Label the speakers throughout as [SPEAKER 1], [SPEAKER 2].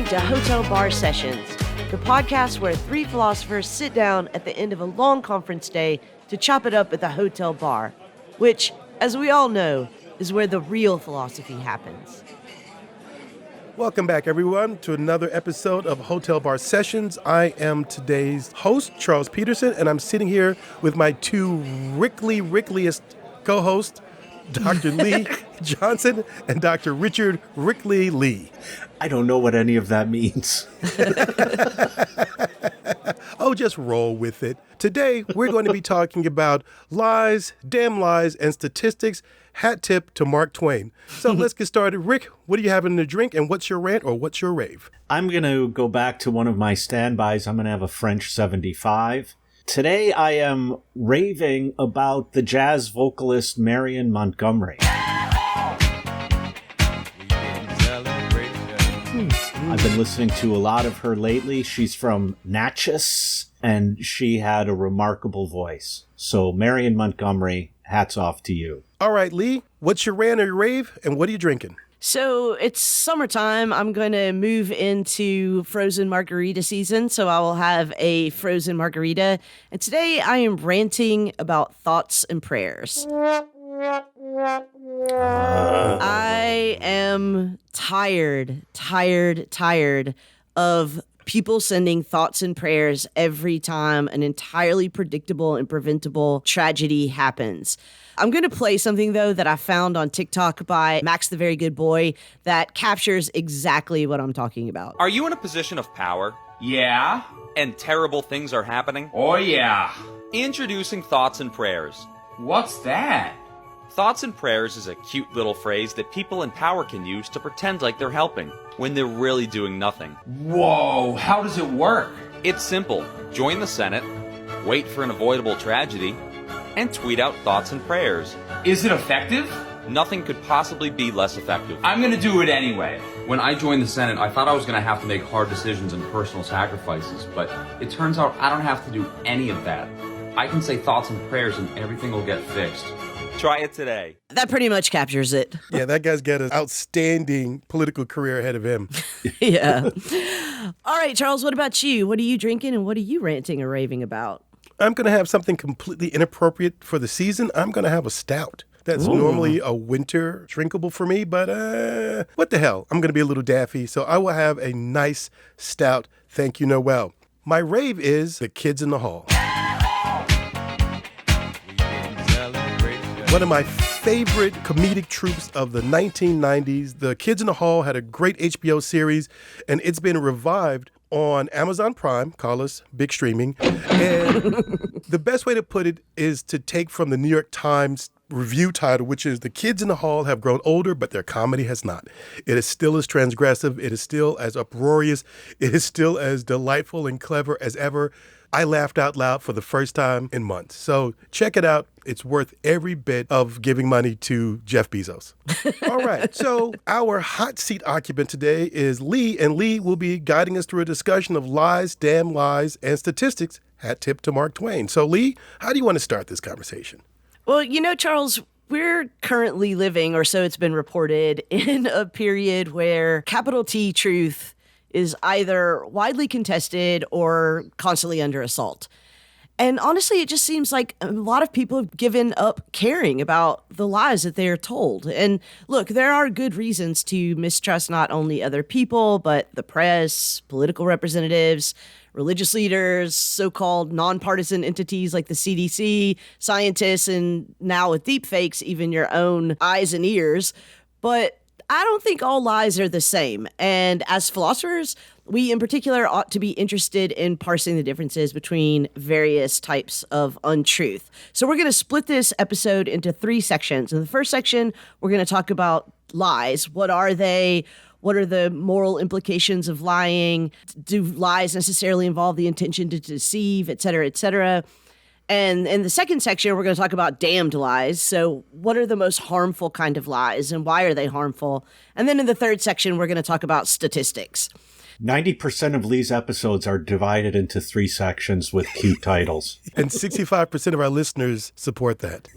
[SPEAKER 1] to Hotel Bar Sessions, the podcast where three philosophers sit down at the end of a long conference day to chop it up at the hotel bar, which, as we all know, is where the real philosophy happens.
[SPEAKER 2] Welcome back, everyone, to another episode of Hotel Bar Sessions. I am today's host, Charles Peterson, and I'm sitting here with my two Rickliest co-hosts, Dr. Leigh Johnson and Dr. Richard Rickley Leigh.
[SPEAKER 3] I don't know what any of that means.
[SPEAKER 2] Oh, just roll with it. Today, we're going to be talking about lies, damn lies, and statistics. Hat tip to Mark Twain. So let's get started. Rick, what are you having to drink, and what's your rant or what's your rave?
[SPEAKER 3] I'm going to go back to one of my standbys. I'm going to have a French 75. Today, I am raving about the jazz vocalist Marion Montgomery. I've been listening to a lot of her lately. She's from Natchez, and she had a remarkable voice. So, Marion Montgomery, hats off to you.
[SPEAKER 2] All right, Leigh, what's your rant or your rave, and what are you drinking?
[SPEAKER 1] So it's summertime. I'm going to move into frozen margarita season, so I will have a frozen margarita. And today I am ranting about thoughts and prayers. I am tired of people sending thoughts and prayers every time an entirely predictable and preventable tragedy happens. I'm going to play something, though, that I found on TikTok by Max the Very Good Boy that captures exactly what I'm talking about.
[SPEAKER 4] Are you in a position of power?
[SPEAKER 5] Yeah.
[SPEAKER 4] And terrible things are happening?
[SPEAKER 5] Oh, yeah.
[SPEAKER 4] Introducing thoughts and prayers.
[SPEAKER 5] What's that?
[SPEAKER 4] Thoughts and prayers is a cute little phrase that people in power can use to pretend like they're helping, when they're really doing nothing.
[SPEAKER 5] Whoa, how does it work?
[SPEAKER 4] It's simple. Join the Senate, wait for an avoidable tragedy, and tweet out thoughts and prayers.
[SPEAKER 5] Is it effective?
[SPEAKER 4] Nothing could possibly be less effective.
[SPEAKER 5] I'm gonna do it anyway.
[SPEAKER 6] When I joined the Senate, I thought I was going to have to make hard decisions and personal sacrifices, but it turns out I don't have to do any of that. I can say thoughts and prayers and everything will get fixed.
[SPEAKER 4] Try it today.
[SPEAKER 1] That pretty much captures it.
[SPEAKER 2] Yeah, that guy's got an outstanding political career ahead of him.
[SPEAKER 1] Yeah. All right, Charles, what about you? What are you drinking and what are you ranting or raving about?
[SPEAKER 2] I'm going to have something completely inappropriate for the season. I'm going to have a stout. That's normally a winter drinkable for me, but what the hell? I'm going to be a little daffy, so I will have a nice stout. Thank you, Noel. My rave is The Kids in the Hall. One of my favorite comedic troupes of the 1990s. The Kids in the Hall had a great HBO series, and it's been revived on Amazon Prime. Call us big streaming. And the best way to put it is to take from the New York Times review title, which is The Kids in the Hall have grown older, but their comedy has not. It is still as transgressive. It is still as uproarious. It is still as delightful and clever as ever. I laughed out loud for the first time in months. So check it out. It's worth every bit of giving money to Jeff Bezos. All right. So our hot seat occupant today is Leigh, and Leigh will be guiding us through a discussion of lies, damn lies, and statistics. Hat tip to Mark Twain. So Leigh, how do you want to start this conversation?
[SPEAKER 1] Well, you know, Charles, we're currently living, or so it's been reported, in a period where capital T truth is either widely contested or constantly under assault. And honestly, it just seems like a lot of people have given up caring about the lies that they are told. And look, there are good reasons to mistrust not only other people, but the press, political representatives, religious leaders, so-called nonpartisan entities like the CDC, scientists, and now with deepfakes, even your own eyes and ears. But I don't think all lies are the same. And as philosophers, we in particular ought to be interested in parsing the differences between various types of untruth. So we're going to split this episode into three sections. In the first section, we're going to talk about lies. What are they? What are the moral implications of lying? Do lies necessarily involve the intention to deceive, et cetera, et cetera? And in the second section, we're going to talk about damned lies. So what are the most harmful kind of lies and why are they harmful? And then in the third section, we're going to talk about statistics.
[SPEAKER 3] 90% of Leigh's episodes are divided into three sections with cute titles.
[SPEAKER 2] And 65% of our listeners support that.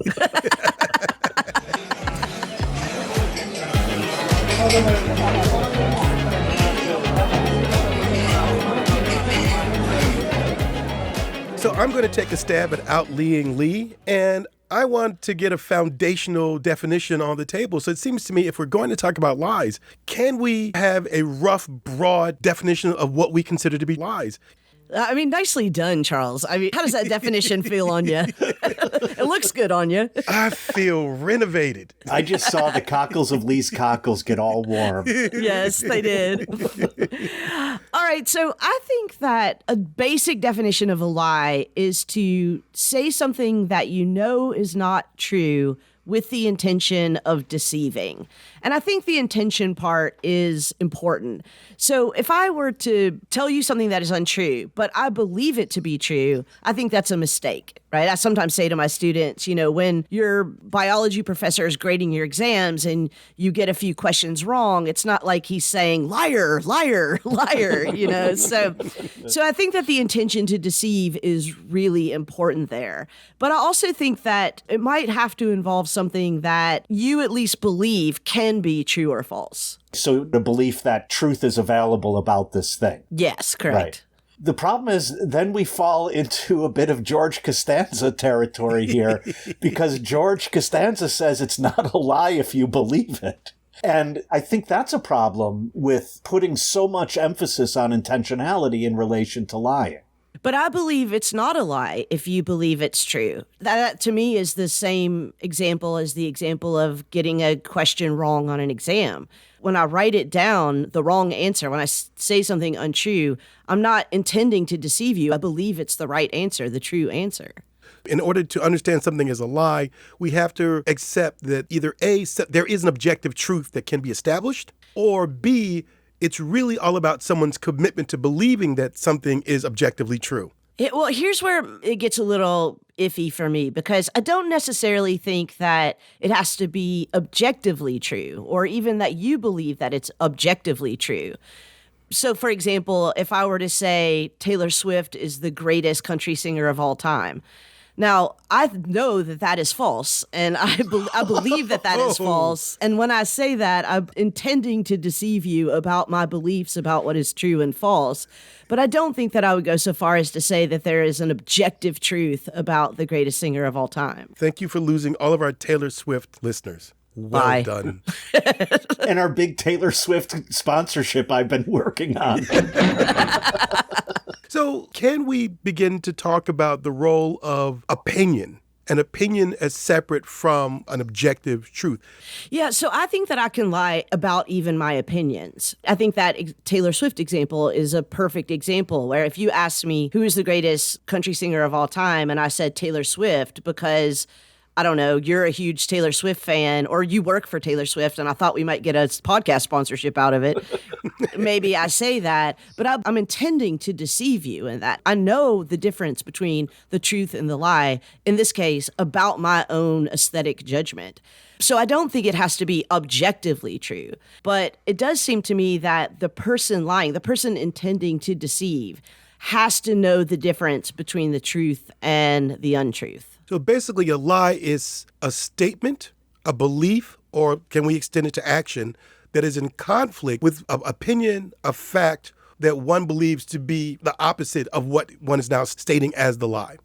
[SPEAKER 2] So I'm going to take a stab at outleeing Leigh, and I want to get a foundational definition on the table. So it seems to me if we're going to talk about lies, can we have a rough, broad definition of what we consider to be lies?
[SPEAKER 1] I mean, nicely done, Charles. I mean, how does that definition feel on you? It looks good on you.
[SPEAKER 2] I feel renovated.
[SPEAKER 3] I just saw the cockles of Leigh's cockles get all warm.
[SPEAKER 1] Yes, they did. All right, so I think that a basic definition of a lie is to say something that you know is not true with the intention of deceiving. And I think the intention part is important. So if I were to tell you something that is untrue, but I believe it to be true, I think that's a mistake, right? I sometimes say to my students, when your biology professor is grading your exams and you get a few questions wrong, it's not like he's saying, liar, liar, liar, So I think that the intention to deceive is really important there. But I also think that it might have to involve something that you at least believe can be true or false.
[SPEAKER 3] So the belief that truth is available about this thing.
[SPEAKER 1] Yes, correct.
[SPEAKER 3] Right. The problem is then we fall into a bit of George Costanza territory here because George Costanza says it's not a lie if you believe it. And I think that's a problem with putting so much emphasis on intentionality in relation to lying.
[SPEAKER 1] But I believe it's not a lie if you believe it's true. That to me is the same example as the example of getting a question wrong on an exam. When I write it down, the wrong answer, when I say something untrue, I'm not intending to deceive you. I believe it's the right answer, the true answer.
[SPEAKER 2] In order to understand something as a lie, we have to accept that either A, there is an objective truth that can be established, or B, it's really all about someone's commitment to believing that something is objectively true.
[SPEAKER 1] Well, here's where it gets a little iffy for me, because I don't necessarily think that it has to be objectively true, or even that you believe that it's objectively true. So, for example, if I were to say Taylor Swift is the greatest country singer of all time, now, I know that that is false, and I believe that that is false. And when I say that, I'm intending to deceive you about my beliefs about what is true and false. But I don't think that I would go so far as to say that there is an objective truth about the greatest singer of all time.
[SPEAKER 2] Thank you for losing all of our Taylor Swift listeners. Well
[SPEAKER 1] Bye.
[SPEAKER 2] Done.
[SPEAKER 3] And our big Taylor Swift sponsorship I've been working on.
[SPEAKER 2] So can we begin to talk about the role of opinion, an opinion as separate from an objective truth?
[SPEAKER 1] Yeah, so I think that I can lie about even my opinions. I think that Taylor Swift example is a perfect example where if you asked me who is the greatest country singer of all time, and I said Taylor Swift because I don't know, you're a huge Taylor Swift fan, or you work for Taylor Swift, and I thought we might get a podcast sponsorship out of it. Maybe I say that, but I'm intending to deceive you in that. I know the difference between the truth and the lie, in this case, about my own aesthetic judgment. So I don't think it has to be objectively true, but it does seem to me that the person lying, the person intending to deceive, has to know the difference between the truth and the untruth.
[SPEAKER 2] So basically, a lie is a statement, a belief, or can we extend it to action, that is in conflict with an opinion, a fact that one believes to be the opposite of what one is now stating as the lie.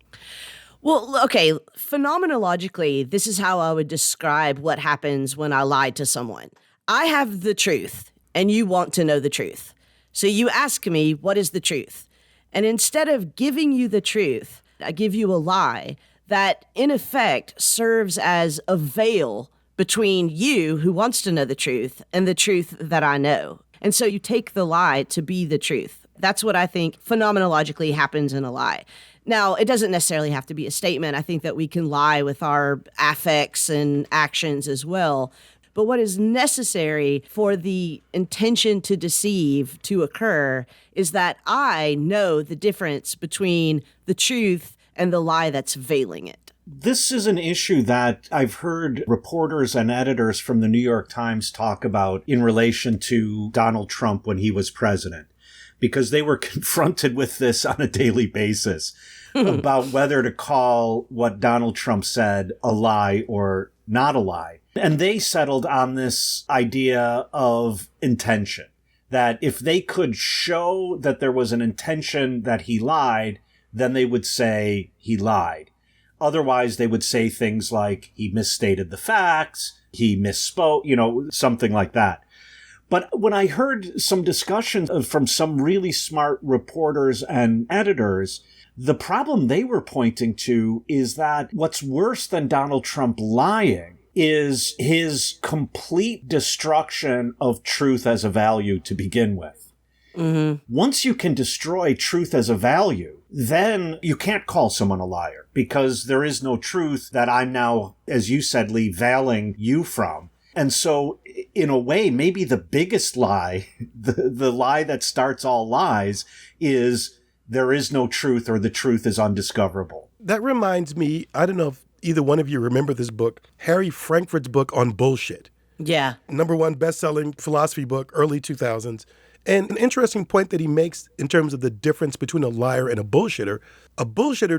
[SPEAKER 1] Well, okay, phenomenologically, this is how I would describe what happens when I lie to someone. I have the truth, and you want to know the truth. So you ask me, what is the truth? And instead of giving you the truth, I give you a lie that, in effect, serves as a veil between you, who wants to know the truth, and the truth that I know. And so you take the lie to be the truth. That's what I think phenomenologically happens in a lie. Now, it doesn't necessarily have to be a statement. I think that we can lie with our affects and actions as well. But what is necessary for the intention to deceive to occur is that I know the difference between the truth and the lie that's veiling it.
[SPEAKER 3] This is an issue that I've heard reporters and editors from the New York Times talk about in relation to Donald Trump when he was president, because they were confronted with this on a daily basis about whether to call what Donald Trump said a lie or not a lie. And they settled on this idea of intention, that if they could show that there was an intention that he lied, then they would say he lied. Otherwise, they would say things like he misstated the facts, he misspoke, something like that. But when I heard some discussions from some really smart reporters and editors, the problem they were pointing to is that what's worse than Donald Trump lying is his complete destruction of truth as a value to begin with. Mm-hmm. Once you can destroy truth as a value, then you can't call someone a liar because there is no truth that I'm now, as you said, Leigh, veiling you from. And so, in a way, maybe the biggest lie, the lie that starts all lies, is there is no truth or the truth is undiscoverable.
[SPEAKER 2] That reminds me, I don't know if either one of you remember this book, Harry Frankfurt's book on bullshit.
[SPEAKER 1] Yeah.
[SPEAKER 2] #1 best-selling philosophy book, early 2000s. And an interesting point that he makes in terms of the difference between a liar and a bullshitter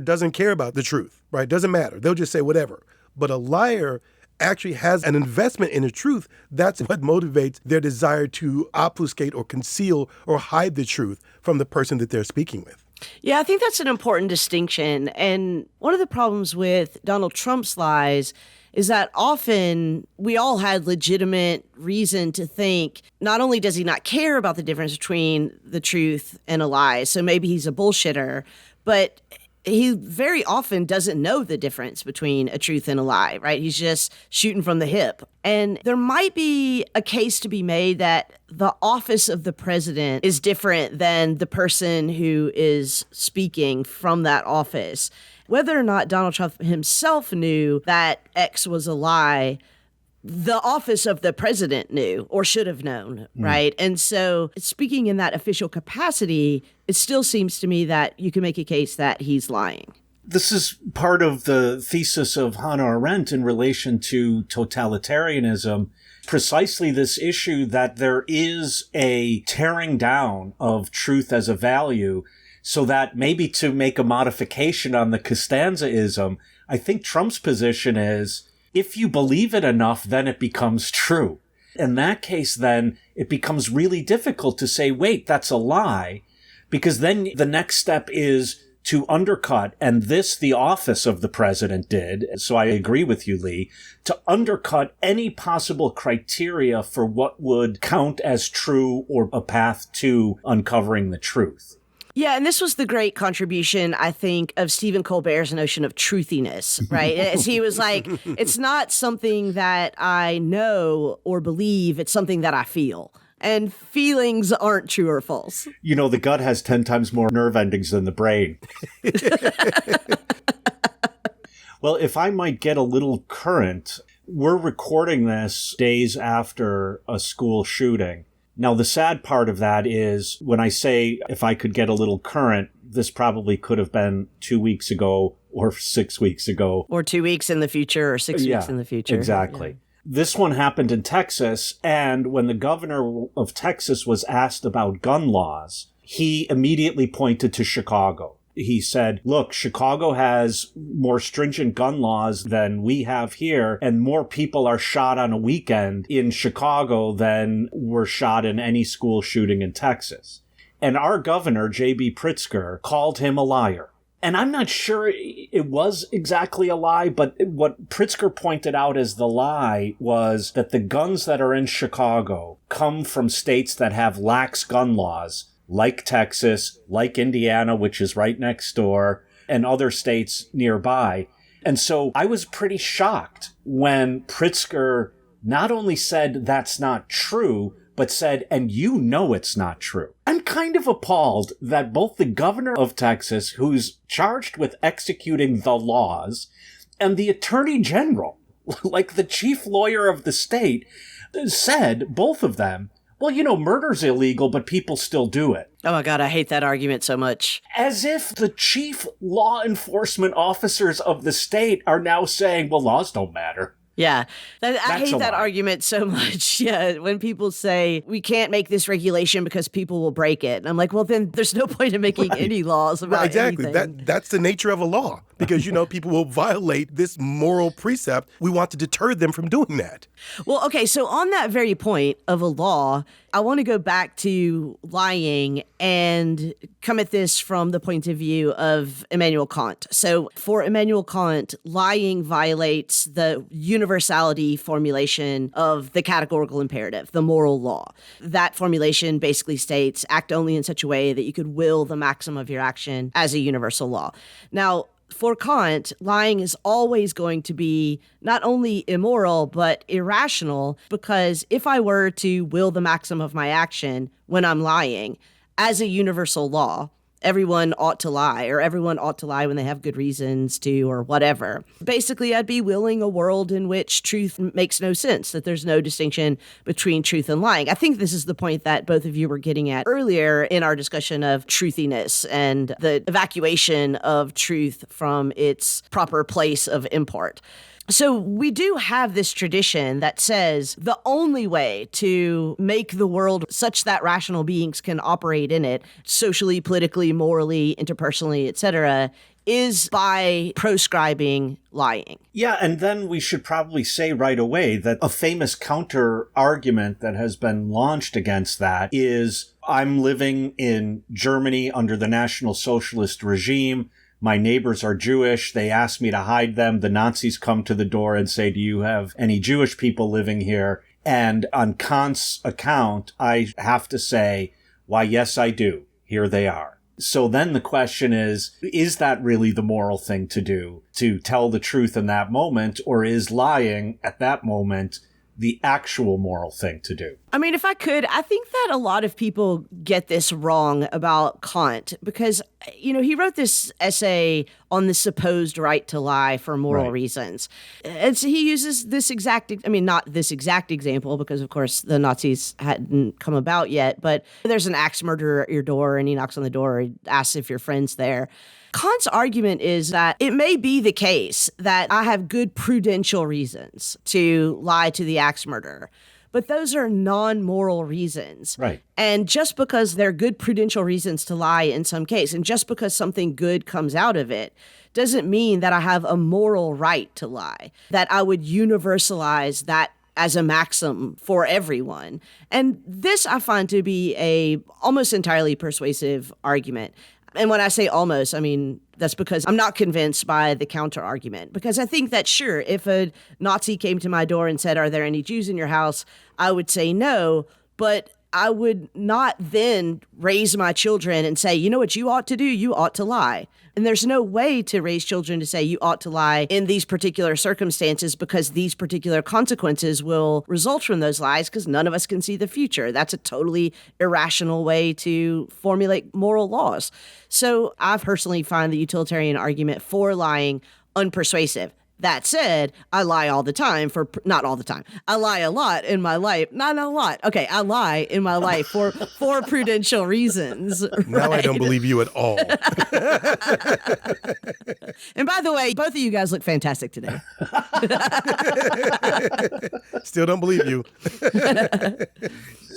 [SPEAKER 2] doesn't care about the truth, right? Doesn't matter. They'll just say whatever. But a liar actually has an investment in the truth. That's what motivates their desire to obfuscate or conceal or hide the truth from the person that they're speaking with.
[SPEAKER 1] Yeah, I think that's an important distinction. And one of the problems with Donald Trump's lies is that often we all had legitimate reason to think not only does he not care about the difference between the truth and a lie, so maybe he's a bullshitter, but he very often doesn't know the difference between a truth and a lie, right? He's just shooting from the hip. And there might be a case to be made that the office of the president is different than the person who is speaking from that office. Whether or not Donald Trump himself knew that X was a lie, the office of the president knew or should have known, right? And so speaking in that official capacity, it still seems to me that you can make a case that he's lying.
[SPEAKER 3] This is part of the thesis of Hannah Arendt in relation to totalitarianism, precisely this issue that there is a tearing down of truth as a value, so that maybe to make a modification on the Costanza-ism, I think Trump's position is, if you believe it enough, then it becomes true. In that case, then, it becomes really difficult to say, wait, that's a lie, because then the next step is to undercut, and this the office of the president did, so I agree with you, Leigh, to undercut any possible criteria for what would count as true or a path to uncovering the truth.
[SPEAKER 1] Yeah, and this was the great contribution, I think, of Stephen Colbert's notion of truthiness, right? As he was like, it's not something that I know or believe, it's something that I feel. And feelings aren't true or false.
[SPEAKER 3] The gut has 10 times more nerve endings than the brain. Well, if I might get a little current, we're recording this days after a school shooting. Now, the sad part of that is when I say if I could get a little current, this probably could have been 2 weeks ago or 6 weeks ago.
[SPEAKER 1] Or 2 weeks in the future or 6 weeks in the future.
[SPEAKER 3] Exactly.
[SPEAKER 1] Yeah.
[SPEAKER 3] This one happened in Texas, and when the governor of Texas was asked about gun laws, he immediately pointed to Chicago. He said, look, Chicago has more stringent gun laws than we have here, and more people are shot on a weekend in Chicago than were shot in any school shooting in Texas. And our governor, J.B. Pritzker, called him a liar. And I'm not sure it was exactly a lie, but what Pritzker pointed out as the lie was that the guns that are in Chicago come from states that have lax gun laws, like Texas, like Indiana, which is right next door, and other states nearby. And so I was pretty shocked when Pritzker not only said that's not true, but said, and you know it's not true. I'm kind of appalled that both the governor of Texas, who's charged with executing the laws, and the attorney general, like the chief lawyer of the state, said, both of them, well, murder's illegal, but people still do it.
[SPEAKER 1] Oh my God, I hate that argument so much.
[SPEAKER 3] As if the chief law enforcement officers of the state are now saying, well, laws don't matter.
[SPEAKER 1] Yeah. I
[SPEAKER 3] That's
[SPEAKER 1] hate
[SPEAKER 3] a
[SPEAKER 1] that
[SPEAKER 3] lie.
[SPEAKER 1] argument so much. Yeah. When people say we can't make this regulation because people will break it. And I'm like, well, then there's no point in making any laws about
[SPEAKER 2] Right, exactly.
[SPEAKER 1] anything.
[SPEAKER 2] That's the nature of a law because, people will violate this moral precept. We want to deter them from doing that.
[SPEAKER 1] Well, okay, so on that very point of a law, I want to go back to lying and come at this from the point of view of Immanuel Kant. So for Immanuel Kant, lying violates the universality formulation of the categorical imperative, the moral law. That formulation basically states act only in such a way that you could will the maximum of your action as a universal law. Now, for Kant, lying is always going to be not only immoral, but irrational, because if I were to will the maximum of my action when I'm lying, as a universal law, everyone ought to lie, or everyone ought to lie when they have good reasons to, or whatever. Basically, I'd be willing a world in which truth makes no sense, that there's no distinction between truth and lying. I think this is the point that both of you were getting at earlier in our discussion of truthiness and the evacuation of truth from its proper place of import. So we do have this tradition that says the only way to make the world such that rational beings can operate in it, socially, politically, morally, interpersonally, etc., is by proscribing lying.
[SPEAKER 3] Yeah, and then we should probably say right away that a famous counter argument that has been launched against that is I'm living in Germany under the National Socialist regime. My neighbors are Jewish. They ask me to hide them. The Nazis come to the door and say, do you have any Jewish people living here? And on Kant's account, I have to say, why, yes, I do. Here they are. So then the question is that really the moral thing to do, to tell the truth in that moment, or is lying at that moment the actual moral thing to do?
[SPEAKER 1] I mean, if I could, I think that a lot of people get this wrong about Kant because, he wrote this essay on the supposed right to lie for moral reasons. And so he uses this not this exact example because, of course, the Nazis hadn't come about yet, but there's an axe murderer at your door and he knocks on the door, he asks if your friend's there. Kant's argument is that it may be the case that I have good prudential reasons to lie to the axe murderer, but those are non-moral reasons.
[SPEAKER 3] Right.
[SPEAKER 1] And just because they're good prudential reasons to lie in some case, and just because something good comes out of it, doesn't mean that I have a moral right to lie, that I would universalize that as a maxim for everyone. And this I find to be a almost entirely persuasive argument. And when I say almost, I mean, that's because I'm not convinced by the counter argument. Because I think that, sure, if a Nazi came to my door and said, are there any Jews in your house? I would say no, but I would not then raise my children and say, you know what you ought to do? You ought to lie. And there's no way to raise children to say you ought to lie in these particular circumstances because these particular consequences will result from those lies because none of us can see the future. That's a totally irrational way to formulate moral laws. So I personally find the utilitarian argument for lying unpersuasive. That said, I lie all the time not all the time. I lie a lot in my life. Not a lot. Okay, I lie in my life for prudential reasons.
[SPEAKER 2] Now I don't believe you at all.
[SPEAKER 1] And by the way, both of you guys look fantastic today.
[SPEAKER 2] Still don't believe you.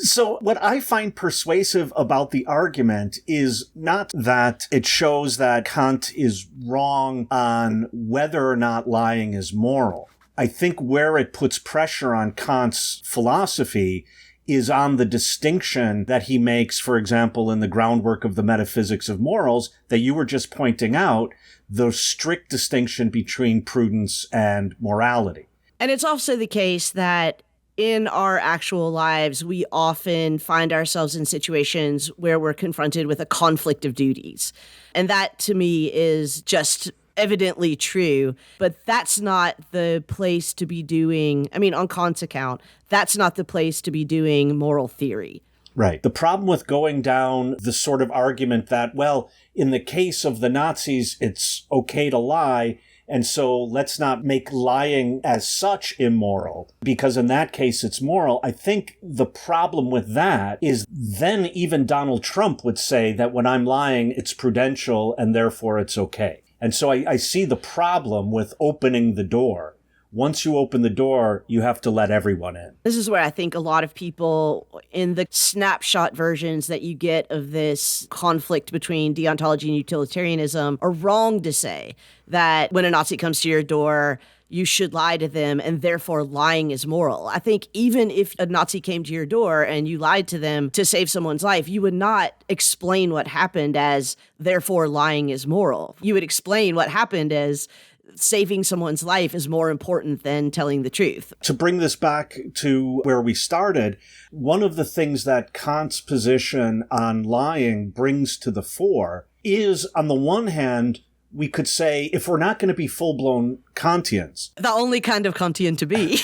[SPEAKER 3] So what I find persuasive about the argument is not that it shows that Kant is wrong on whether or not lying is moral. I think where it puts pressure on Kant's philosophy is on the distinction that he makes, for example, in the groundwork of the metaphysics of morals that you were just pointing out, the strict distinction between prudence and morality.
[SPEAKER 1] And it's also the case that in our actual lives, we often find ourselves in situations where we're confronted with a conflict of duties. And that, to me, is just evidently true. But that's not the place to be doing, on Kant's account, that's not the place to be doing moral theory.
[SPEAKER 3] Right. The problem with going down the sort of argument that, well, in the case of the Nazis, it's okay to lie, and so let's not make lying as such immoral, because in that case it's moral. I think the problem with that is then even Donald Trump would say that when I'm lying, it's prudential and therefore it's okay. And so I see the problem with opening the door once you open the door, you have to let everyone in.
[SPEAKER 1] This is where I think a lot of people in the snapshot versions that you get of this conflict between deontology and utilitarianism are wrong to say that when a Nazi comes to your door, you should lie to them and therefore lying is moral. I think even if a Nazi came to your door and you lied to them to save someone's life, you would not explain what happened as therefore lying is moral. You would explain what happened as saving someone's life is more important than telling the truth.
[SPEAKER 3] To bring this back to where we started, one of the things that Kant's position on lying brings to the fore is, on the one hand, we could say, if we're not going to be full-blown Kantians.
[SPEAKER 1] The only kind of Kantian to be.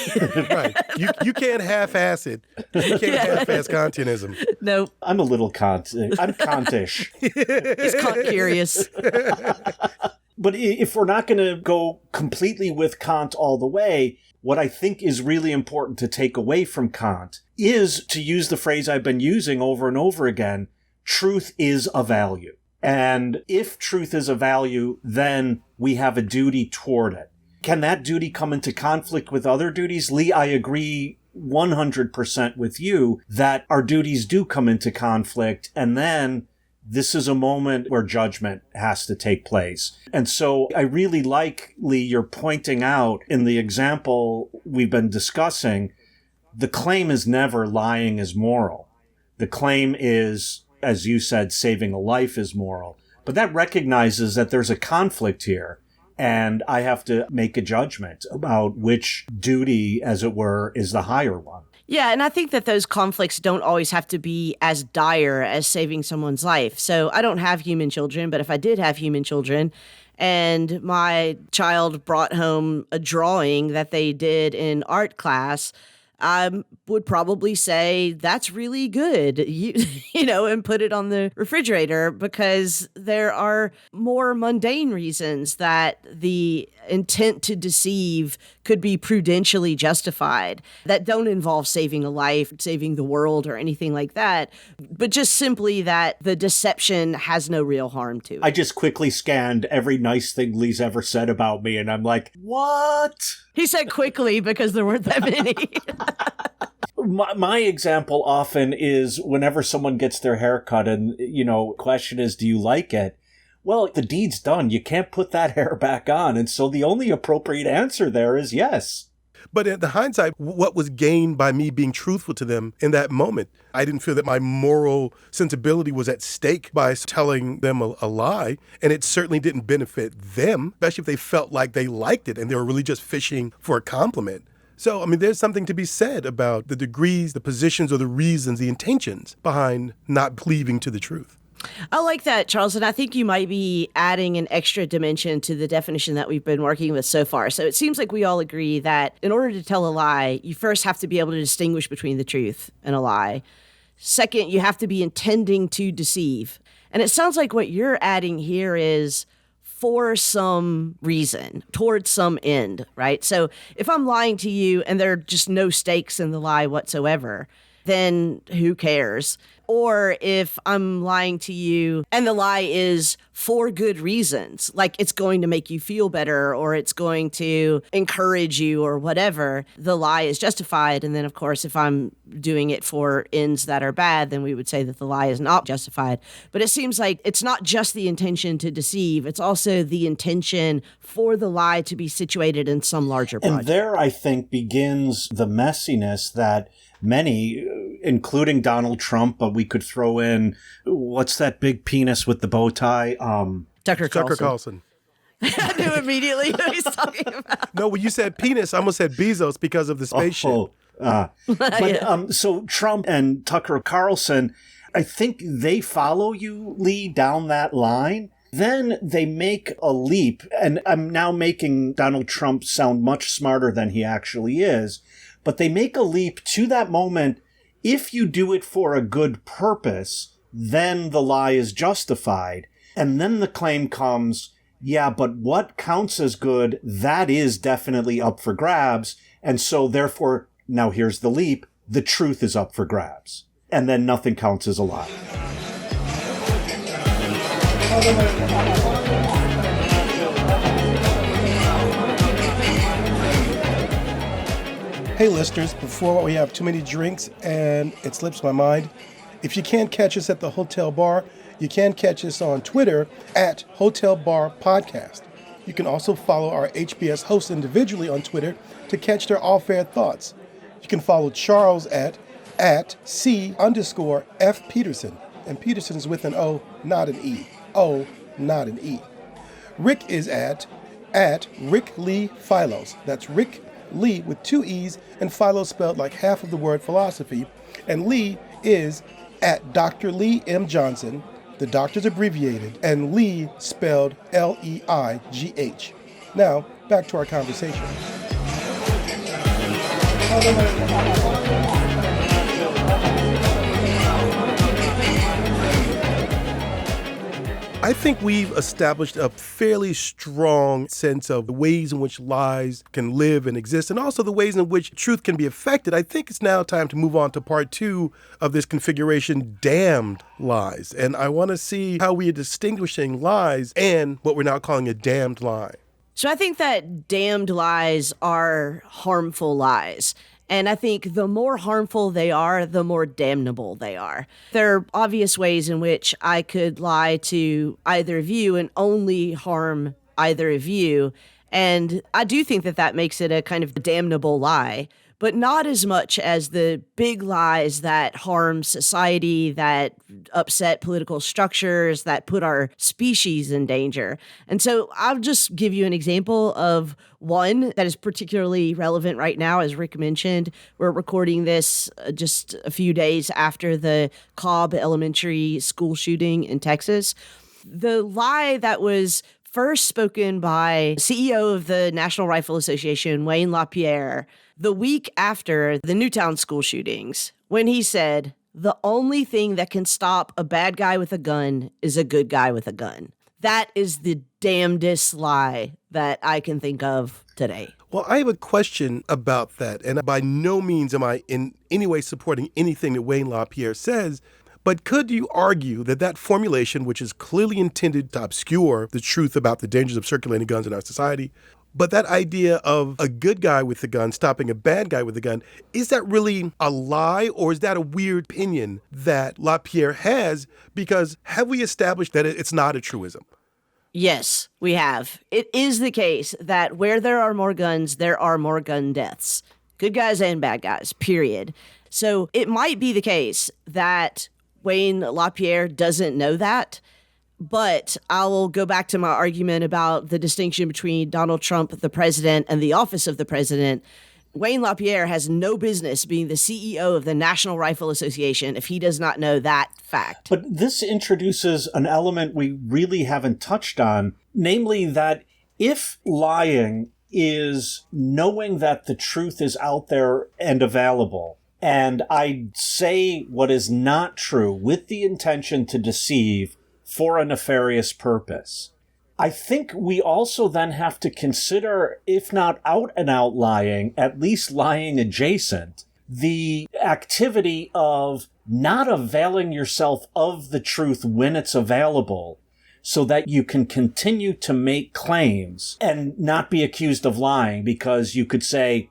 [SPEAKER 2] Right. You can't half-ass it. You can't half-ass Kantianism.
[SPEAKER 1] No.
[SPEAKER 3] I'm a little I'm Kantish.
[SPEAKER 1] He's Kant curious.
[SPEAKER 3] But if we're not going to go completely with Kant all the way, what I think is really important to take away from Kant is, to use the phrase I've been using over and over again, truth is a value. And if truth is a value, then we have a duty toward it. Can that duty come into conflict with other duties? Leigh, I agree 100% with you that our duties do come into conflict, and then this is a moment where judgment has to take place. And so I really like, Leigh, you're pointing out in the example we've been discussing, the claim is never lying is moral. The claim is, as you said, saving a life is moral. But that recognizes that there's a conflict here, and I have to make a judgment about which duty, as it were, is the higher one.
[SPEAKER 1] Yeah, and I think that those conflicts don't always have to be as dire as saving someone's life. So I don't have human children, but if I did have human children and my child brought home a drawing that they did in art class, I would probably say, that's really good, and put it on the refrigerator, because there are more mundane reasons that the intent to deceive could be prudentially justified that don't involve saving a life, saving the world, or anything like that, but just simply that the deception has no real harm to it.
[SPEAKER 3] I just quickly scanned every nice thing Leigh's ever said about me, and I'm like, what?
[SPEAKER 1] He said quickly because there weren't that many.
[SPEAKER 3] My example often is whenever someone gets their hair cut and, question is, do you like it? Well, the deed's done. You can't put that hair back on. And so the only appropriate answer there is yes.
[SPEAKER 2] But in the hindsight, what was gained by me being truthful to them in that moment? I didn't feel that my moral sensibility was at stake by telling them a lie, and it certainly didn't benefit them, especially if they felt like they liked it and they were really just fishing for a compliment. So, there's something to be said about the degrees, the positions, or the reasons, the intentions behind not cleaving to the truth.
[SPEAKER 1] I like that, Charles, and I think you might be adding an extra dimension to the definition that we've been working with so far. So it seems like we all agree that in order to tell a lie, you first have to be able to distinguish between the truth and a lie. Second, you have to be intending to deceive. And it sounds like what you're adding here is for some reason, towards some end, right? So if I'm lying to you and there are just no stakes in the lie whatsoever, then who cares? Or if I'm lying to you and the lie is for good reasons, like it's going to make you feel better or it's going to encourage you or whatever, the lie is justified. And then, of course, if I'm doing it for ends that are bad, then we would say that the lie is not justified. But it seems like it's not just the intention to deceive. It's also the intention for the lie to be situated in some larger project.
[SPEAKER 3] And there, I think, begins the messiness that many, including Donald Trump, but we could throw in, what's that big penis with the bow tie?
[SPEAKER 1] Tucker
[SPEAKER 2] Carlson.
[SPEAKER 1] I knew immediately who he's talking about.
[SPEAKER 2] No, when you said penis, I almost said Bezos because of the spaceship.
[SPEAKER 3] So Trump and Tucker Carlson, I think they follow you, Leigh, down that line. Then they make a leap, and I'm now making Donald Trump sound much smarter than he actually is, but they make a leap to that moment. If you do it for a good purpose, then the lie is justified. And then the claim comes, yeah, but what counts as good, that is definitely up for grabs. And so therefore, now here's the leap, the truth is up for grabs. And then nothing counts as a lie.
[SPEAKER 2] Hey, listeners, before we have too many drinks and it slips my mind, if you can't catch us at the Hotel Bar, you can catch us on Twitter at Hotel Bar Podcast. You can also follow our HBS hosts individually on Twitter to catch their off-air thoughts. You can follow Charles at C_F Peterson. And Peterson is with an O, not an E. O, not an E. Rick is at Rick Leigh Philos. That's Rick Leigh with 2 E's and Philos spelled like half of the word philosophy. And Leigh is at Dr. Leigh M. Johnson. The doctor's abbreviated, and Leigh spelled Leigh. Now, back to our conversation. I think we've established a fairly strong sense of the ways in which lies can live and exist, and also the ways in which truth can be affected. I think it's now time to move on to part 2 of this configuration, damned lies. And I want to see how we are distinguishing lies and what we're now calling a damned lie.
[SPEAKER 1] So I think that damned lies are harmful lies. And I think the more harmful they are, the more damnable they are. There are obvious ways in which I could lie to either of you and only harm either of you. And I do think that that makes it a kind of damnable lie, but not as much as the big lies that harm society, that upset political structures, that put our species in danger. And so I'll just give you an example of one that is particularly relevant right now. As Rick mentioned, we're recording this just a few days after the Cobb Elementary School shooting in Texas. The lie that was first spoken by CEO of the National Rifle Association, Wayne LaPierre, the week after the Newtown school shootings, when he said, "The only thing that can stop a bad guy with a gun is a good guy with a gun." That is the damnedest lie that I can think of today.
[SPEAKER 2] Well, I have a question about that, and by no means am I in any way supporting anything that Wayne LaPierre says, but could you argue that that formulation, which is clearly intended to obscure the truth about the dangers of circulating guns in our society, but that idea of a good guy with a gun stopping a bad guy with a gun, is that really a lie, or is that a weird opinion that LaPierre has? Because have we established that it's not a truism?
[SPEAKER 1] Yes, we have. It is the case that where there are more guns, there are more gun deaths. Good guys and bad guys, period. So it might be the case that Wayne LaPierre doesn't know that, but I'll go back to my argument about the distinction between Donald Trump, the president, and the office of the president. Wayne LaPierre has no business being the CEO of the National Rifle Association if he does not know that fact.
[SPEAKER 3] But this introduces an element we really haven't touched on, namely that if lying is knowing that the truth is out there and available, and I say what is not true with the intention to deceive for a nefarious purpose, I think we also then have to consider, if not out and out lying, at least lying adjacent, the activity of not availing yourself of the truth when it's available so that you can continue to make claims and not be accused of lying because you could say,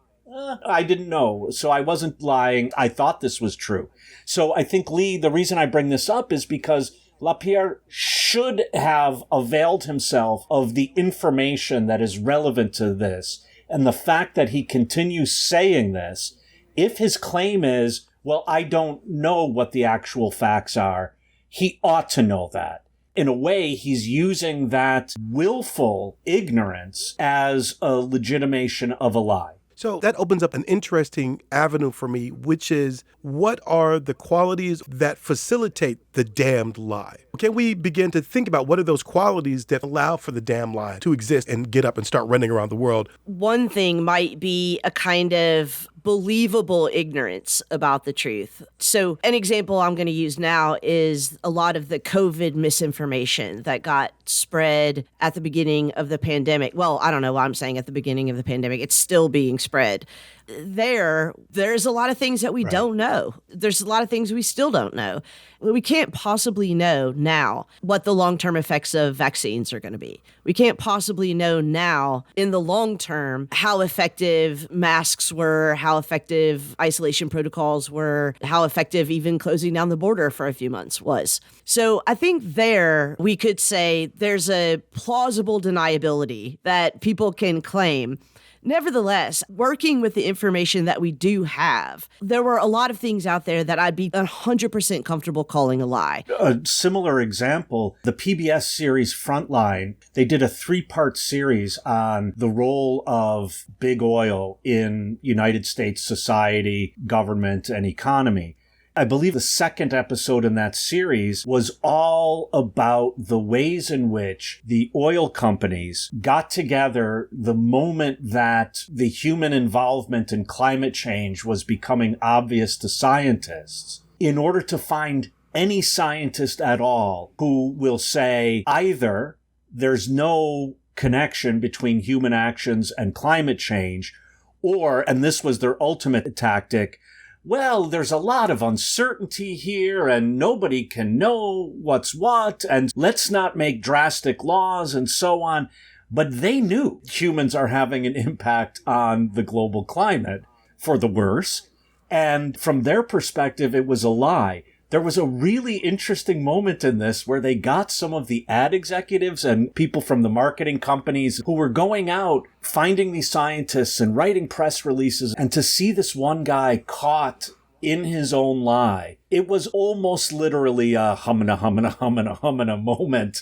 [SPEAKER 3] I didn't know, so I wasn't lying. I thought this was true. So I think, Leigh, the reason I bring this up is because LaPierre should have availed himself of the information that is relevant to this. And the fact that he continues saying this, if his claim is, well, I don't know what the actual facts are, he ought to know that. In a way, he's using that willful ignorance as a legitimation of a lie.
[SPEAKER 2] So that opens up an interesting avenue for me, which is what are the qualities that facilitate the damned lie? Can we begin to think about what are those qualities that allow for the damned lie to exist and get up and start running around the world?
[SPEAKER 1] One thing might be a kind of believable ignorance about the truth. So an example I'm going to use now is a lot of the COVID misinformation that got spread at the beginning of the pandemic. Well, I don't know why I'm saying at the beginning of the pandemic. It's still being spread. There's a lot of things that we don't know. There's a lot of things we still don't know. We can't possibly know now what the long-term effects of vaccines are going to be. We can't possibly know now in the long term how effective masks were, how effective isolation protocols were, how effective even closing down the border for a few months was. So I think there we could say there's a plausible deniability that people can claim. Nevertheless, working with the information that we do have, there were a lot of things out there that I'd be 100% comfortable calling a lie.
[SPEAKER 3] A similar example, the PBS series Frontline, they did a 3-part series on the role of big oil in United States society, government, and economy. I believe the second episode in that series was all about the ways in which the oil companies got together the moment that the human involvement in climate change was becoming obvious to scientists in order to find any scientist at all who will say either there's no connection between human actions and climate change, or, and this was their ultimate tactic, well, there's a lot of uncertainty here and nobody can know what's what, and let's not make drastic laws and so on. But they knew humans are having an impact on the global climate for the worse. And from their perspective, it was a lie. There was a really interesting moment in this where they got some of the ad executives and people from the marketing companies who were going out, finding these scientists and writing press releases, and to see this one guy caught in his own lie. It was almost literally a humana moment.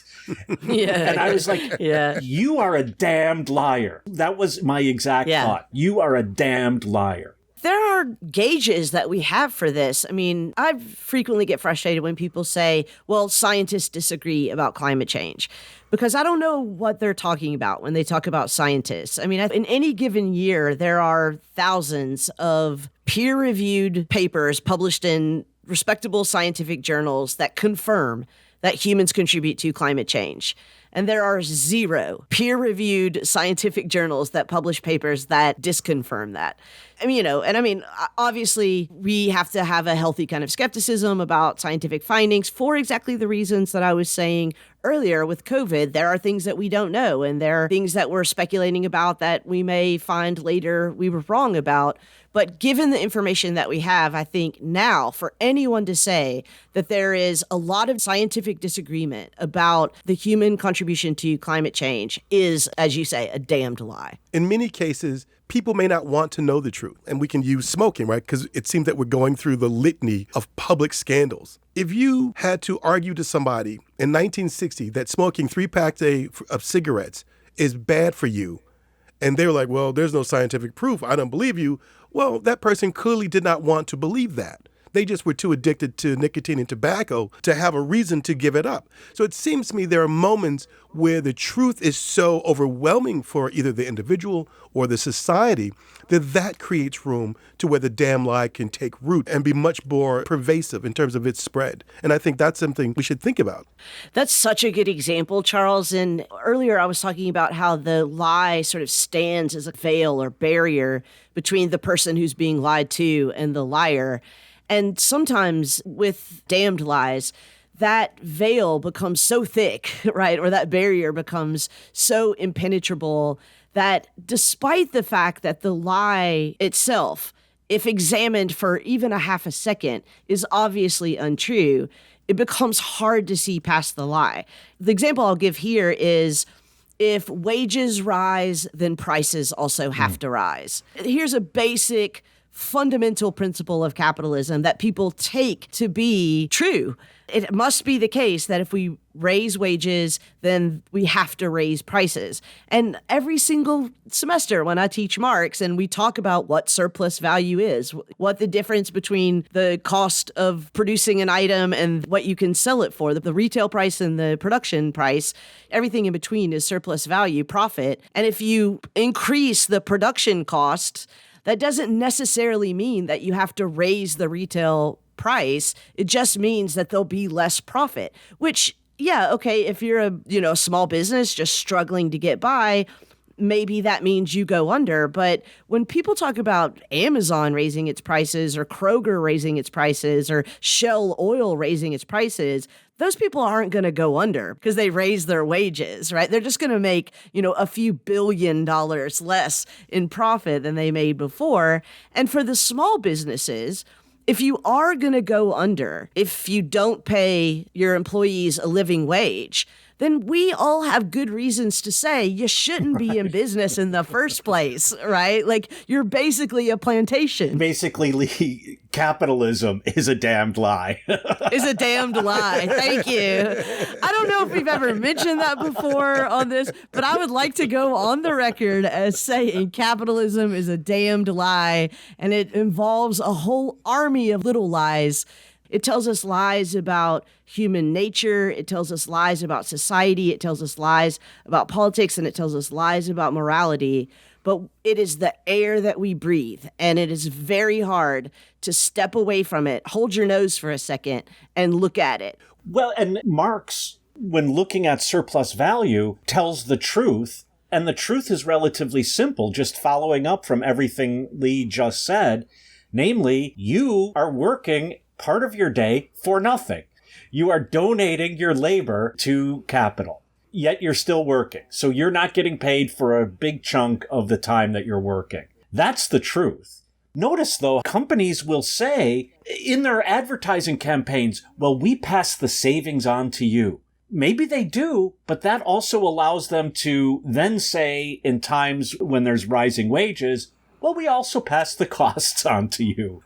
[SPEAKER 1] Yeah.
[SPEAKER 3] And I was like, you are a damned liar. That was my exact thought. You are a damned liar.
[SPEAKER 1] There are gauges that we have for this. I mean, I frequently get frustrated when people say, well, scientists disagree about climate change, because I don't know what they're talking about when they talk about scientists. I mean, in any given year, there are thousands of peer-reviewed papers published in respectable scientific journals that confirm that humans contribute to climate change. And there are 0 peer-reviewed scientific journals that publish papers that disconfirm that. I mean, obviously, we have to have a healthy kind of skepticism about scientific findings for exactly the reasons that I was saying earlier with COVID. There are things that we don't know, and there are things that we're speculating about that we may find later we were wrong about. But given the information that we have, I think now for anyone to say that there is a lot of scientific disagreement about the human contribution to climate change is, as you say, a damned lie.
[SPEAKER 2] In many cases, people may not want to know the truth. And we can use smoking, right? Because it seems that we're going through the litany of public scandals. If you had to argue to somebody in 1960 that smoking 3 packs of cigarettes is bad for you, and they were like, well, there's no scientific proof, I don't believe you. Well, that person clearly did not want to believe that. They just were too addicted to nicotine and tobacco to have a reason to give it up. So it seems to me there are moments where the truth is so overwhelming for either the individual or the society that creates room to where the damn lie can take root and be much more pervasive in terms of its spread. And I think that's something we should think about.
[SPEAKER 1] That's such a good example, Charles. And earlier I was talking about how the lie sort of stands as a veil or barrier between the person who's being lied to and the liar. And sometimes with damned lies, that veil becomes so thick, right? Or that barrier becomes so impenetrable that despite the fact that the lie itself, if examined for even a half a second, is obviously untrue, it becomes hard to see past the lie. The example I'll give here is if wages rise, then prices also have to rise. Here's a basic fundamental principle of capitalism that people take to be true. It must be the case that if we raise wages, then we have to raise prices. And every single semester when I teach Marx and we talk about what surplus value is, what the difference between the cost of producing an item and what you can sell it for, the retail price and the production price, everything in between is surplus value, profit. And if you increase the production cost, that doesn't necessarily mean that you have to raise the retail price. It just means that there'll be less profit, which, yeah, okay, if you're a small business just struggling to get by, maybe that means you go under. But when people talk about Amazon raising its prices or Kroger raising its prices or Shell Oil raising its prices, those people aren't going to go under because they raise their wages, right? They're just going to make, a few $1 billion less in profit than they made before. And for the small businesses, if you are going to go under, if you don't pay your employees a living wage, then we all have good reasons to say you shouldn't be in business in the first place, right? Like, you're basically a plantation.
[SPEAKER 3] Basically, Leigh, capitalism is a damned lie.
[SPEAKER 1] Is a damned lie. Thank you. I don't know if we've ever mentioned that before on this, but I would like to go on the record as saying capitalism is a damned lie, and it involves a whole army of little lies. It tells us lies about human nature. It tells us lies about society. It tells us lies about politics, and it tells us lies about morality. But it is the air that we breathe, and it is very hard to step away from it, hold your nose for a second, and look at it.
[SPEAKER 3] Well, and Marx, when looking at surplus value, tells the truth, and the truth is relatively simple, just following up from everything Leigh just said. Namely, you are working part of your day for nothing. You are donating your labor to capital, yet you're still working. So you're not getting paid for a big chunk of the time that you're working. That's the truth. Notice, though, companies will say in their advertising campaigns, well, we pass the savings on to you. Maybe they do, but that also allows them to then say in times when there's rising wages, well, we also pass the costs on to you.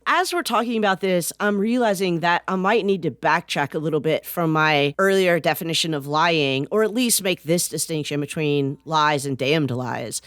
[SPEAKER 1] As we're talking about this, I'm realizing that I might need to backtrack a little bit from my earlier definition of lying, or at least make this distinction between lies and damned lies.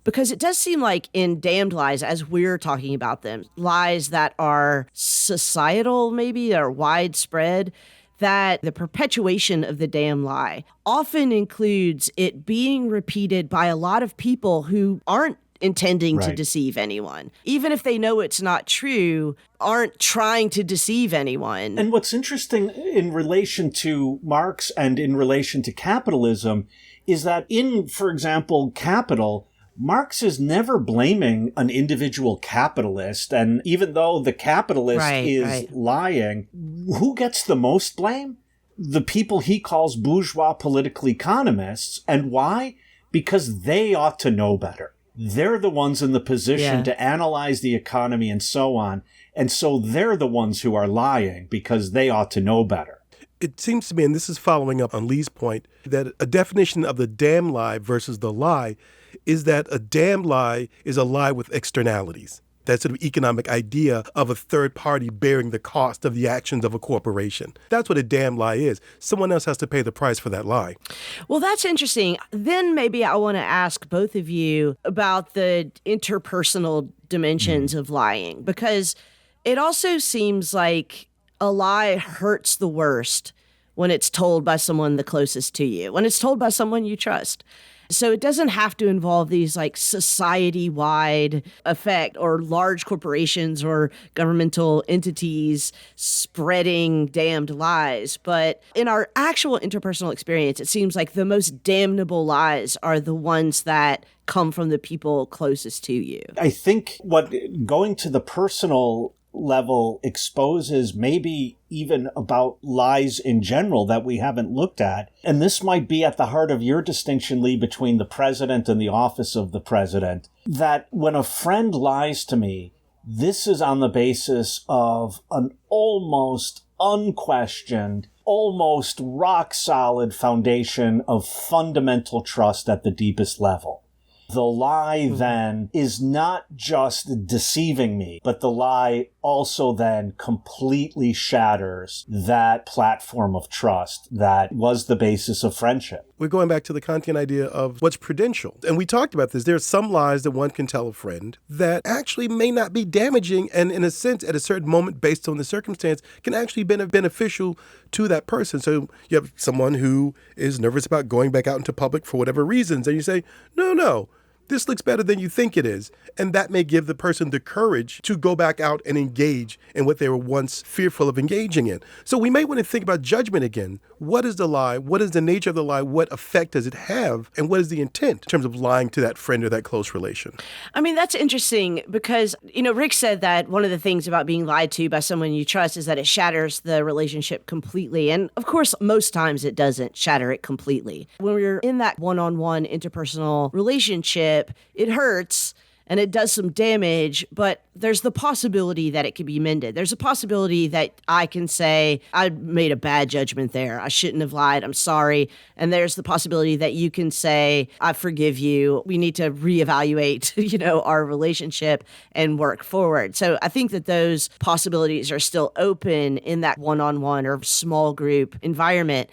[SPEAKER 1] Because it does seem like in damned lies, as we're talking about them, lies that are societal, maybe, or widespread, that the perpetuation of the damn lie often includes it being repeated by a lot of people who aren't intending to deceive anyone. Even if they know it's not true, aren't trying to deceive anyone.
[SPEAKER 3] And what's interesting in relation to Marx and in relation to capitalism is that in, for example, Capital, Marx is never blaming an individual capitalist. And even though the capitalist is lying, who gets the most blame? The people he calls bourgeois political economists. And why? Because they ought to know better. They're the ones in the position to analyze the economy and so on. And so they're the ones who are lying because they ought to know better.
[SPEAKER 2] It seems to me, and this is following up on Leigh's point, that a definition of the damn lie versus the lie is that a damn lie is a lie with externalities. That sort of economic idea of a third party bearing the cost of the actions of a corporation. That's what a damn lie is. Someone else has to pay the price for that lie.
[SPEAKER 1] Well, that's interesting. Then maybe I want to ask both of you about the interpersonal dimensions of lying, because it also seems like a lie hurts the worst when it's told by someone the closest to you, when it's told by someone you trust. So it doesn't have to involve these like society-wide effect or large corporations or governmental entities spreading damned lies. But in our actual interpersonal experience, it seems like the most damnable lies are the ones that come from the people closest to you.
[SPEAKER 3] I think what going to the personal level exposes maybe even about lies in general that we haven't looked at. And this might be at the heart of your distinction, Leigh, between the president and the office of the president, that when a friend lies to me, this is on the basis of an almost unquestioned, almost rock solid foundation of fundamental trust at the deepest level. The lie then is not just deceiving me, but the lie also then completely shatters that platform of trust that was the basis of friendship.
[SPEAKER 2] We're going back to the Kantian idea of what's prudential. And we talked about this. There are some lies that one can tell a friend that actually may not be damaging and, in a sense, at a certain moment, based on the circumstance, can actually be beneficial to that person. So you have someone who is nervous about going back out into public for whatever reasons, and you say, no, this looks better than you think it is. And that may give the person the courage to go back out and engage in what they were once fearful of engaging in. So we may want to think about judgment again. What is the lie? What is the nature of the lie? What effect does it have? And what is the intent in terms of lying to that friend or that close relation?
[SPEAKER 1] I mean, that's interesting because, Rick said that one of the things about being lied to by someone you trust is that it shatters the relationship completely. And of course, most times it doesn't shatter it completely. When we're in that one-on-one interpersonal relationship, it hurts and it does some damage, but there's the possibility that it can be mended. There's a possibility that I can say, I made a bad judgment there. I shouldn't have lied. I'm sorry. And there's the possibility that you can say, I forgive you. We need to reevaluate, our relationship and work forward. So I think that those possibilities are still open in that one-on-one or small group environment.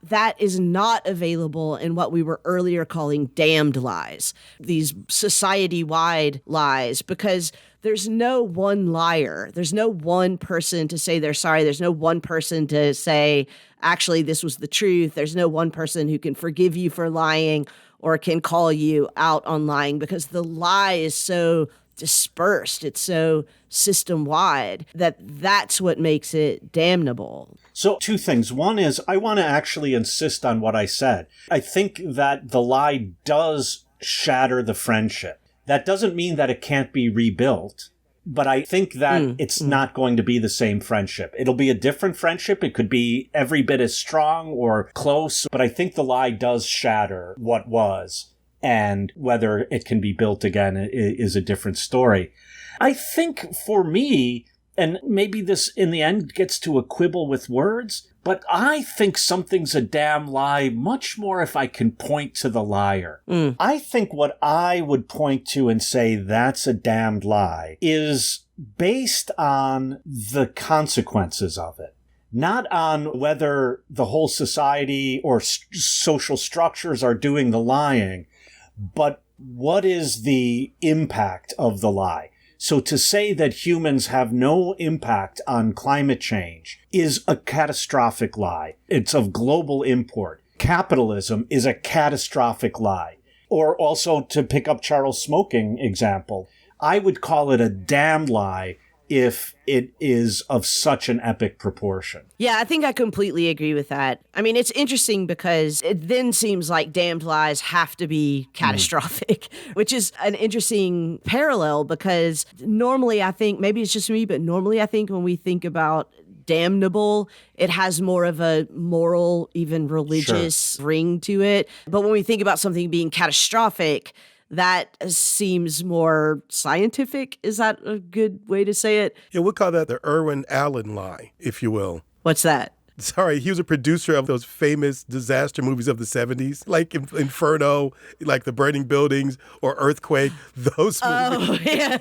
[SPEAKER 1] That is not available in what we were earlier calling damned lies, these society-wide lies, because there's no one liar. There's no one person to say they're sorry. There's no one person to say, actually, this was the truth. There's no one person who can forgive you for lying or can call you out on lying because the lie is so dispersed. It's so system-wide that's what makes it damnable.
[SPEAKER 3] So 2 things. One is I want to actually insist on what I said. I think that the lie does shatter the friendship. That doesn't mean that it can't be rebuilt, but I think that it's not going to be the same friendship. It'll be a different friendship. It could be every bit as strong or close, but I think the lie does shatter what was. And whether it can be built again is a different story. I think for me, and maybe this in the end gets to a quibble with words, but I think something's a damn lie much more if I can point to the liar. I think what I would point to and say that's a damned lie is based on the consequences of it. Not on whether the whole society or social structures are doing the lying, but what is the impact of the lie? So to say that humans have no impact on climate change is a catastrophic lie. It's of global import. Capitalism is a catastrophic lie. Or also to pick up Charles' smoking example, I would call it a damn lie if it is of such an epic proportion.
[SPEAKER 1] Yeah, I think I completely agree with that. I mean, it's interesting because it then seems like damned lies have to be catastrophic, which is an interesting parallel because normally I think, maybe it's just me, but normally I think when we think about damnable, it has more of a moral, even religious ring to it. But when we think about something being catastrophic, that seems more scientific. Is that a good way to say it?
[SPEAKER 2] Yeah, we'll call that the Irwin Allen lie, if you will.
[SPEAKER 1] What's that?
[SPEAKER 2] Sorry, he was a producer of those famous disaster movies of the 70s, like Inferno, like The Burning Buildings or Earthquake, those movies.
[SPEAKER 1] Oh, yeah,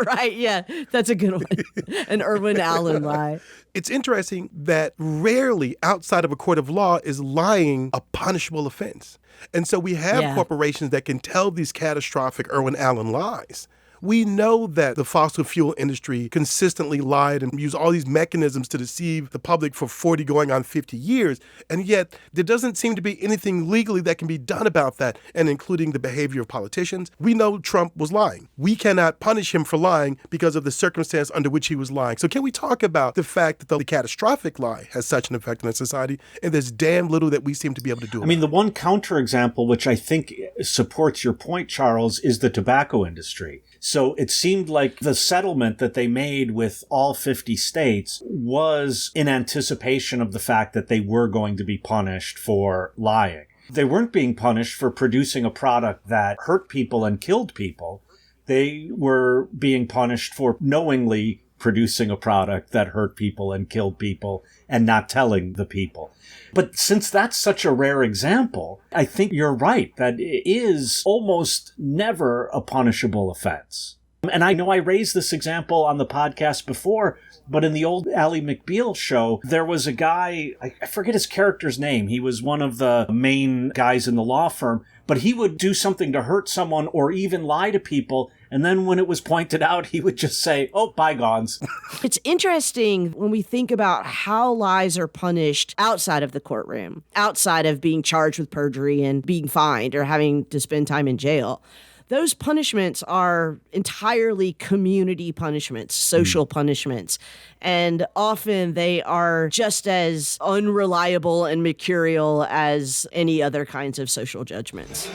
[SPEAKER 1] right, yeah. That's a good one. An Irwin Allen lie.
[SPEAKER 2] It's interesting that rarely outside of a court of law is lying a punishable offense. And so we have corporations that can tell these catastrophic Irwin Allen lies. We know that the fossil fuel industry consistently lied and used all these mechanisms to deceive the public for 40 going on 50 years. And yet there doesn't seem to be anything legally that can be done about that, and including the behavior of politicians. We know Trump was lying. We cannot punish him for lying because of the circumstance under which he was lying. So can we talk about the fact that the catastrophic lie has such an effect on society, and there's damn little that we seem to be able to do about it?
[SPEAKER 3] I mean, the one counterexample, which I think supports your point, Charles, is the tobacco industry. So it seemed like the settlement that they made with all 50 states was in anticipation of the fact that they were going to be punished for lying. They weren't being punished for producing a product that hurt people and killed people. They were being punished for knowingly producing a product that hurt people and killed people and not telling the people. But since that's such a rare example, I think you're right that it is almost never a punishable offense. And I know I raised this example on the podcast before, but in the old Ally McBeal show, there was a guy, I forget his character's name. He was one of the main guys in the law firm, but he would do something to hurt someone or even lie to people. And then when it was pointed out, he would just say, oh, bygones.
[SPEAKER 1] It's interesting when we think about how lies are punished outside of the courtroom, outside of being charged with perjury and being fined or having to spend time in jail. those punishments are entirely community punishments, social punishments. And often they are just as unreliable and mercurial as any other kinds of social judgments.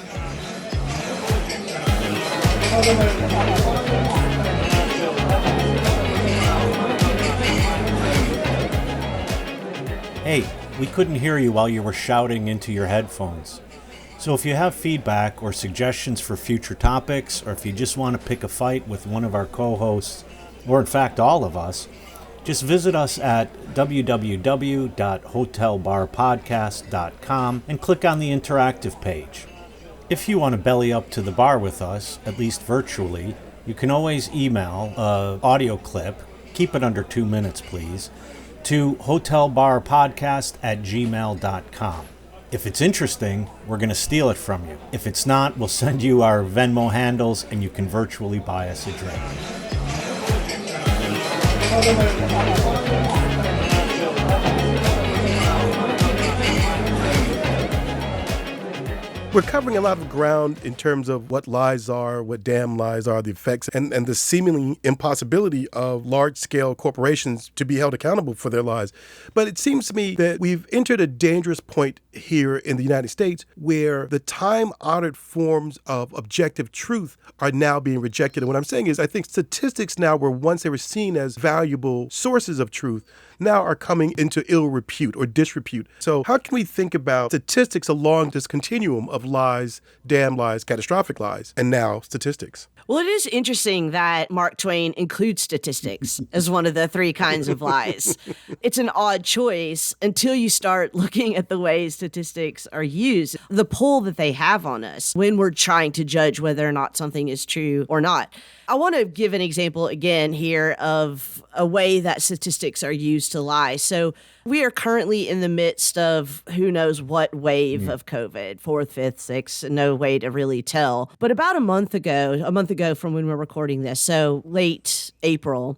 [SPEAKER 3] Hey, we couldn't hear you while you were shouting into your headphones. So if you have feedback or suggestions for future topics, or if you just want to pick a fight with one of our co-hosts, or in fact all of us, just visit us at www.hotelbarpodcast.com and click on the interactive page. If you want to belly up to the bar with us, at least virtually, you can always email an audio clip, keep it under 2 minutes please, to hotelbarpodcast@gmail.com. If it's interesting, we're going to steal it from you. If it's not, we'll send you our Venmo handles and you can virtually buy us a drink.
[SPEAKER 2] We're covering a lot of ground in terms of what lies are, what damn lies are, the effects, and the seemingly impossibility of large-scale corporations to be held accountable for their lies. But it seems to me that we've entered a dangerous point here in the United States where the time-honored forms of objective truth are now being rejected. And what I'm saying is I think statistics now, where once they were seen as valuable sources of truth, now are coming into ill repute or disrepute. So how can we think about statistics along this continuum of lies, damn lies, catastrophic lies, and now statistics?
[SPEAKER 1] Well, it is interesting that Mark Twain includes statistics as one of the three kinds of lies. It's an odd choice until you start looking at the way statistics are used, the pull that they have on us when we're trying to judge whether or not something is true or not. I want to give an example again here of a way that statistics are used to lie. So we are currently in the midst of who knows what wave of COVID, 4th, 5th, 6th, no way to really tell. But about a month ago from when we're recording this, so late April,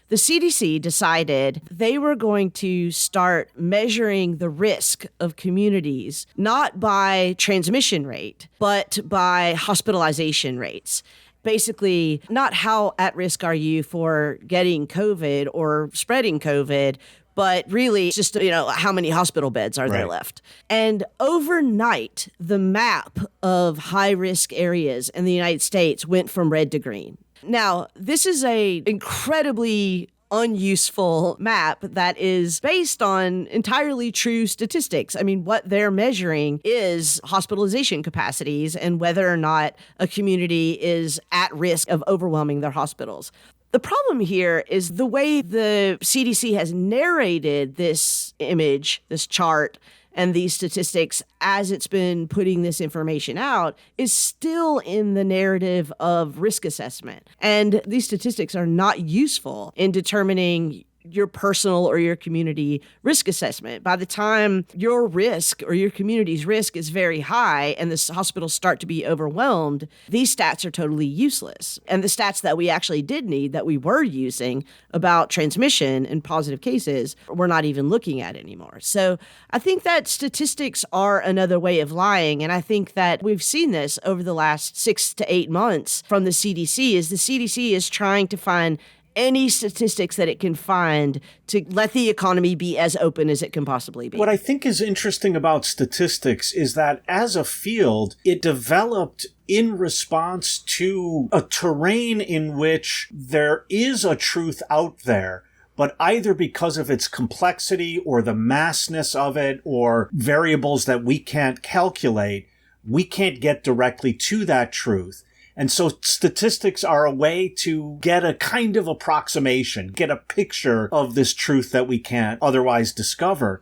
[SPEAKER 1] the CDC decided they were going to start measuring the risk of communities, not by transmission rate, but by hospitalization rates. Basically, not how at risk are you for getting COVID or spreading COVID, but really just, how many hospital beds are there left? And overnight, the map of high-risk areas in the United States went from red to green. Now, this is a incredibly unuseful map that is based on entirely true statistics. I mean, what they're measuring is hospitalization capacities and whether or not a community is at risk of overwhelming their hospitals. The problem here is the way the CDC has narrated this image, this chart, and these statistics as it's been putting this information out is still in the narrative of risk assessment. And these statistics are not useful in determining your personal or your community risk assessment. By the time your risk or your community's risk is very high and the hospitals start to be overwhelmed, these stats are totally useless. And the stats that we actually did need, that we were using about transmission and positive cases, we're not even looking at anymore. So I think that statistics are another way of lying. And I think that we've seen this over the last 6 to 8 months from the CDC, is the CDC is trying to find any statistics that it can find to let the economy be as open as it can possibly be.
[SPEAKER 3] What I think is interesting about statistics is that as a field, it developed in response to a terrain in which there is a truth out there, but either because of its complexity or the massness of it or variables that we can't calculate, we can't get directly to that truth. And so statistics are a way to get a kind of approximation, get a picture of this truth that we can't otherwise discover.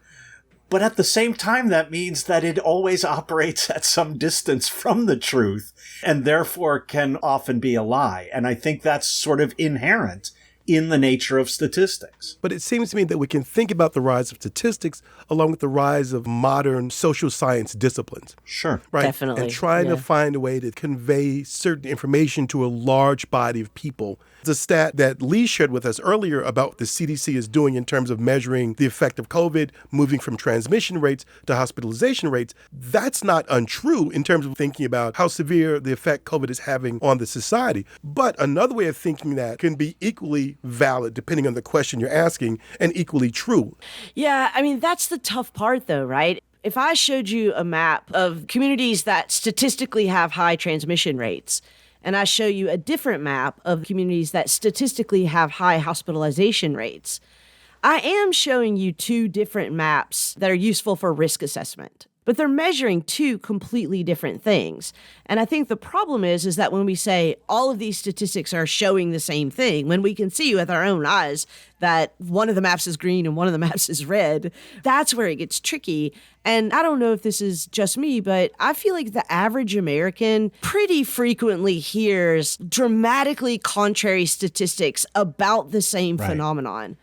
[SPEAKER 3] But at the same time, that means that it always operates at some distance from the truth and therefore can often be a lie. And I think that's sort of inherent in the nature of statistics.
[SPEAKER 2] But it seems to me that we can think about the rise of statistics along with the rise of modern social science disciplines.
[SPEAKER 3] Sure.
[SPEAKER 2] Right?
[SPEAKER 1] Definitely,
[SPEAKER 2] And trying to
[SPEAKER 1] yeah.
[SPEAKER 2] find a way to convey certain information to a large body of people. The stat that Leigh shared with us earlier about what the CDC is doing in terms of measuring the effect of COVID, moving from transmission rates to hospitalization rates, that's not untrue in terms of thinking about how severe the effect COVID is having on the society. But another way of thinking that can be equally valid, depending on the question you're asking, and equally true.
[SPEAKER 1] Yeah, I mean, that's the tough part, though, right? If I showed you a map of communities that statistically have high transmission rates, and I show you a different map of communities that statistically have high hospitalization rates, I am showing you two different maps that are useful for risk assessment. But they're measuring two completely different things. And I think the problem is that when we say all of these statistics are showing the same thing, when we can see with our own eyes that one of the maps is green and one of the maps is red, that's where it gets tricky. And I don't know if this is just me, but I feel like the average American pretty frequently hears dramatically contrary statistics about the same phenomenon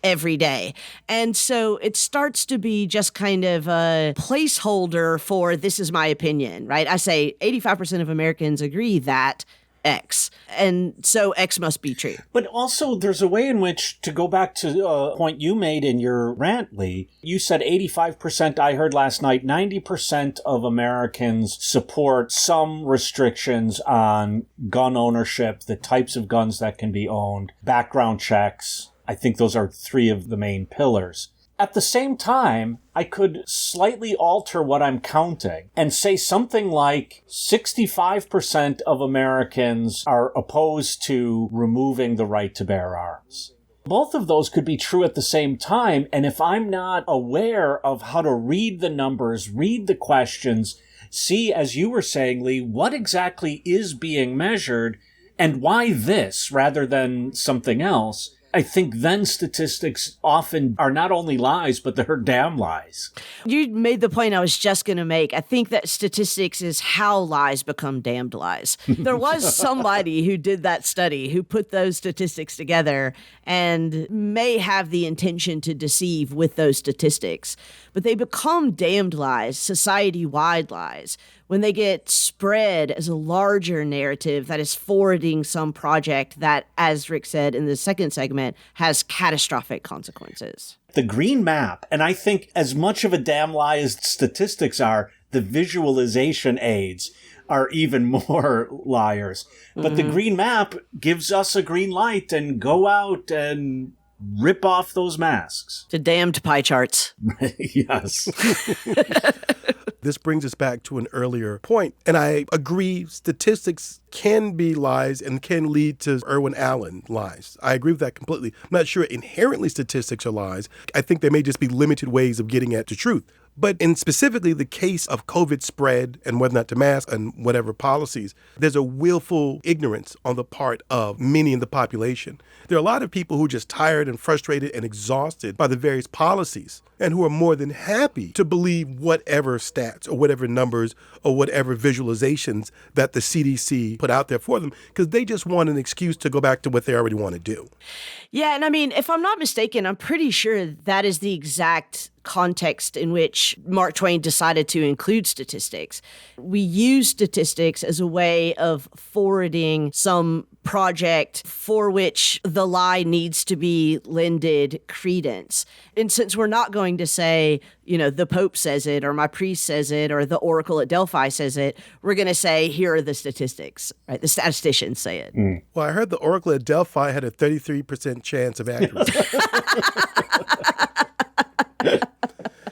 [SPEAKER 1] every day. And so it starts to be just kind of a placeholder for this is my opinion, right? I say 85% of Americans agree that X. And so X must be true.
[SPEAKER 3] But also there's a way in which, to go back to a point you made in your rant, Leigh, you said 85%, I heard last night, 90% of Americans support some restrictions on gun ownership, the types of guns that can be owned, background checks. I think those are three of the main pillars. At the same time, I could slightly alter what I'm counting and say something like 65% of Americans are opposed to removing the right to bear arms. Both of those could be true at the same time, and if I'm not aware of how to read the numbers, read the questions, see, as you were saying, Leigh, what exactly is being measured and why this rather than something else, I think then statistics often are not only lies, but they're damn lies.
[SPEAKER 1] You made the point I was just going to make. I think that statistics is how lies become damned lies. There was somebody who did that study, who put those statistics together and may have the intention to deceive with those statistics. But they become damned lies, society-wide lies, when they get spread as a larger narrative that is forwarding some project that, as Rick said in the second segment, has catastrophic consequences.
[SPEAKER 3] The green map, and I think as much of a damn lie as statistics are, the visualization aids are even more liars. But the green map gives us a green light and go out and rip off those masks.
[SPEAKER 1] The damned pie charts.
[SPEAKER 3] Yes.
[SPEAKER 2] This brings us back to an earlier point, and I agree statistics can be lies and can lead to Irwin Allen lies. I agree with that completely. I'm not sure inherently statistics are lies. I think there may just be limited ways of getting at the truth. But in specifically the case of COVID spread and whether or not to mask and whatever policies, there's a willful ignorance on the part of many in the population. There are a lot of people who are just tired and frustrated and exhausted by the various policies and who are more than happy to believe whatever stats or whatever numbers or whatever visualizations that the CDC put out there for them because they just want an excuse to go back to what they already want to do.
[SPEAKER 1] Yeah, and I mean, if I'm not mistaken, I'm pretty sure that is the exact context in which Mark Twain decided to include statistics. We use statistics as a way of forwarding some project for which the lie needs to be lended credence. And since we're not going to say, you know, the Pope says it or my priest says it or the Oracle at Delphi says it, we're going to say, here are the statistics, right? The statisticians say it.
[SPEAKER 2] Well, I heard the Oracle at Delphi had a 33% chance of accuracy.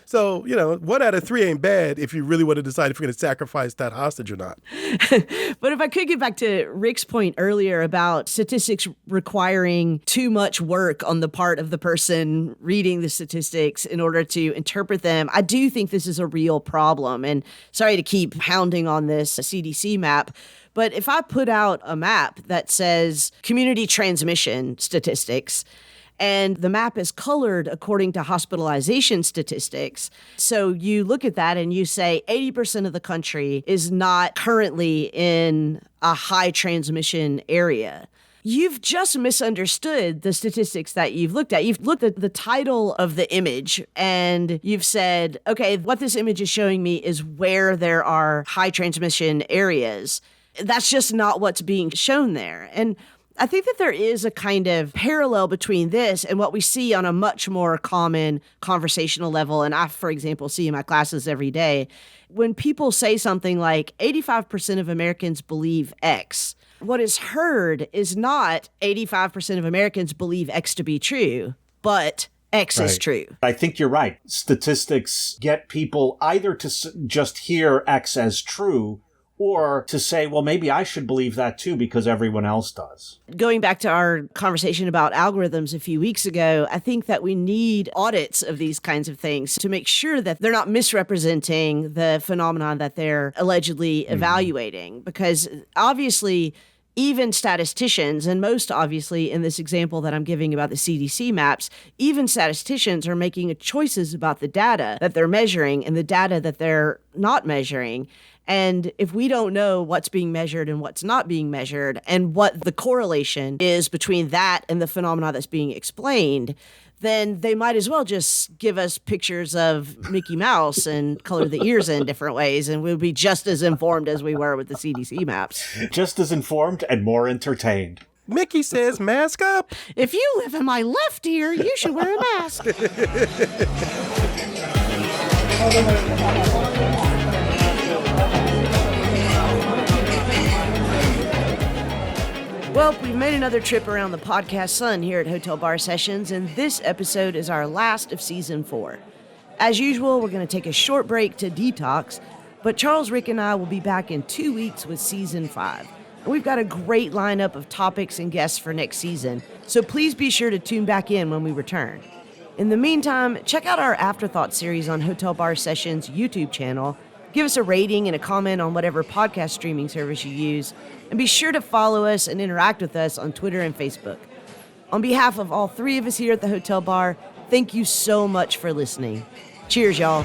[SPEAKER 2] So, you know, 1 out of 3 ain't bad if you really want to decide if you're going to sacrifice that hostage or not.
[SPEAKER 1] But if I could get back to Rick's point earlier about statistics requiring too much work on the part of the person reading the statistics in order to interpret them, I do think this is a real problem. And sorry to keep pounding on this CDC map, but if I put out a map that says community transmission statistics, and the map is colored according to hospitalization statistics. So you look at that and you say 80% of the country is not currently in a high transmission area. You've just misunderstood the statistics that you've looked at. You've looked at the title of the image and you've said, okay, what this image is showing me is where there are high transmission areas. That's just not what's being shown there. And I think that there is a kind of parallel between this and what we see on a much more common conversational level. And I, for example, see in my classes every day, when people say something like 85% of Americans believe X, what is heard is not 85% of Americans believe X to be true, but X is true.
[SPEAKER 3] I think you're right. Statistics get people either to just hear X as true or to say, well, maybe I should believe that too because everyone else does.
[SPEAKER 1] Going back to our conversation about algorithms a few weeks ago, I think that we need audits of these kinds of things to make sure that they're not misrepresenting the phenomenon that they're allegedly evaluating. Because obviously, even statisticians, and most obviously in this example that I'm giving about the CDC maps, even statisticians are making choices about the data that they're measuring and the data that they're not measuring. And if we don't know what's being measured and what's not being measured and what the correlation is between that and the phenomena that's being explained, then they might as well just give us pictures of Mickey Mouse and color the ears in different ways, and we'll be just as informed as we were with the CDC maps.
[SPEAKER 3] Just as informed and more entertained.
[SPEAKER 2] Mickey says mask up.
[SPEAKER 1] If you live in my left ear, you should wear a mask. Well, we've made another trip around the podcast sun here at Hotel Bar Sessions, and this episode is our last of Season 4. As usual, we're going to take a short break to detox, but Charles, Rick, and I will be back in 2 weeks with Season 5. And we've got a great lineup of topics and guests for next season, so please be sure to tune back in when we return. In the meantime, check out our Afterthought series on Hotel Bar Sessions' YouTube channel. Give us a rating and a comment on whatever podcast streaming service you use, and be sure to follow us and interact with us on Twitter and Facebook. On behalf of all three of us here at the Hotel Bar, thank you so much for listening. Cheers, y'all.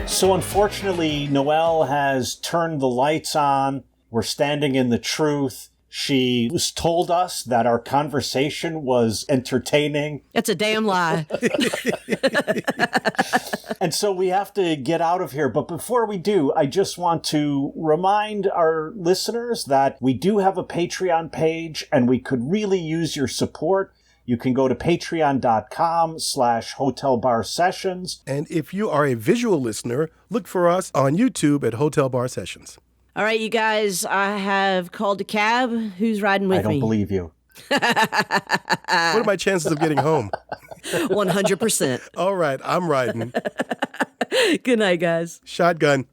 [SPEAKER 3] So unfortunately, Noelle has turned the lights on. We're standing in the truth. She told us that our conversation was entertaining.
[SPEAKER 1] That's a damn lie.
[SPEAKER 3] And so we have to get out of here. But before we do, I just want to remind our listeners that we do have a Patreon page and we could really use your support. You can go to patreon.com/hotelbarsessions.
[SPEAKER 2] And if you are a visual listener, look for us on YouTube at Hotel Bar Sessions.
[SPEAKER 1] All right, you guys, I have called a cab. Who's riding with me?
[SPEAKER 3] I don't believe you.
[SPEAKER 2] What are my chances of getting home?
[SPEAKER 1] 100%.
[SPEAKER 2] All right, I'm riding.
[SPEAKER 1] Good night, guys.
[SPEAKER 2] Shotgun.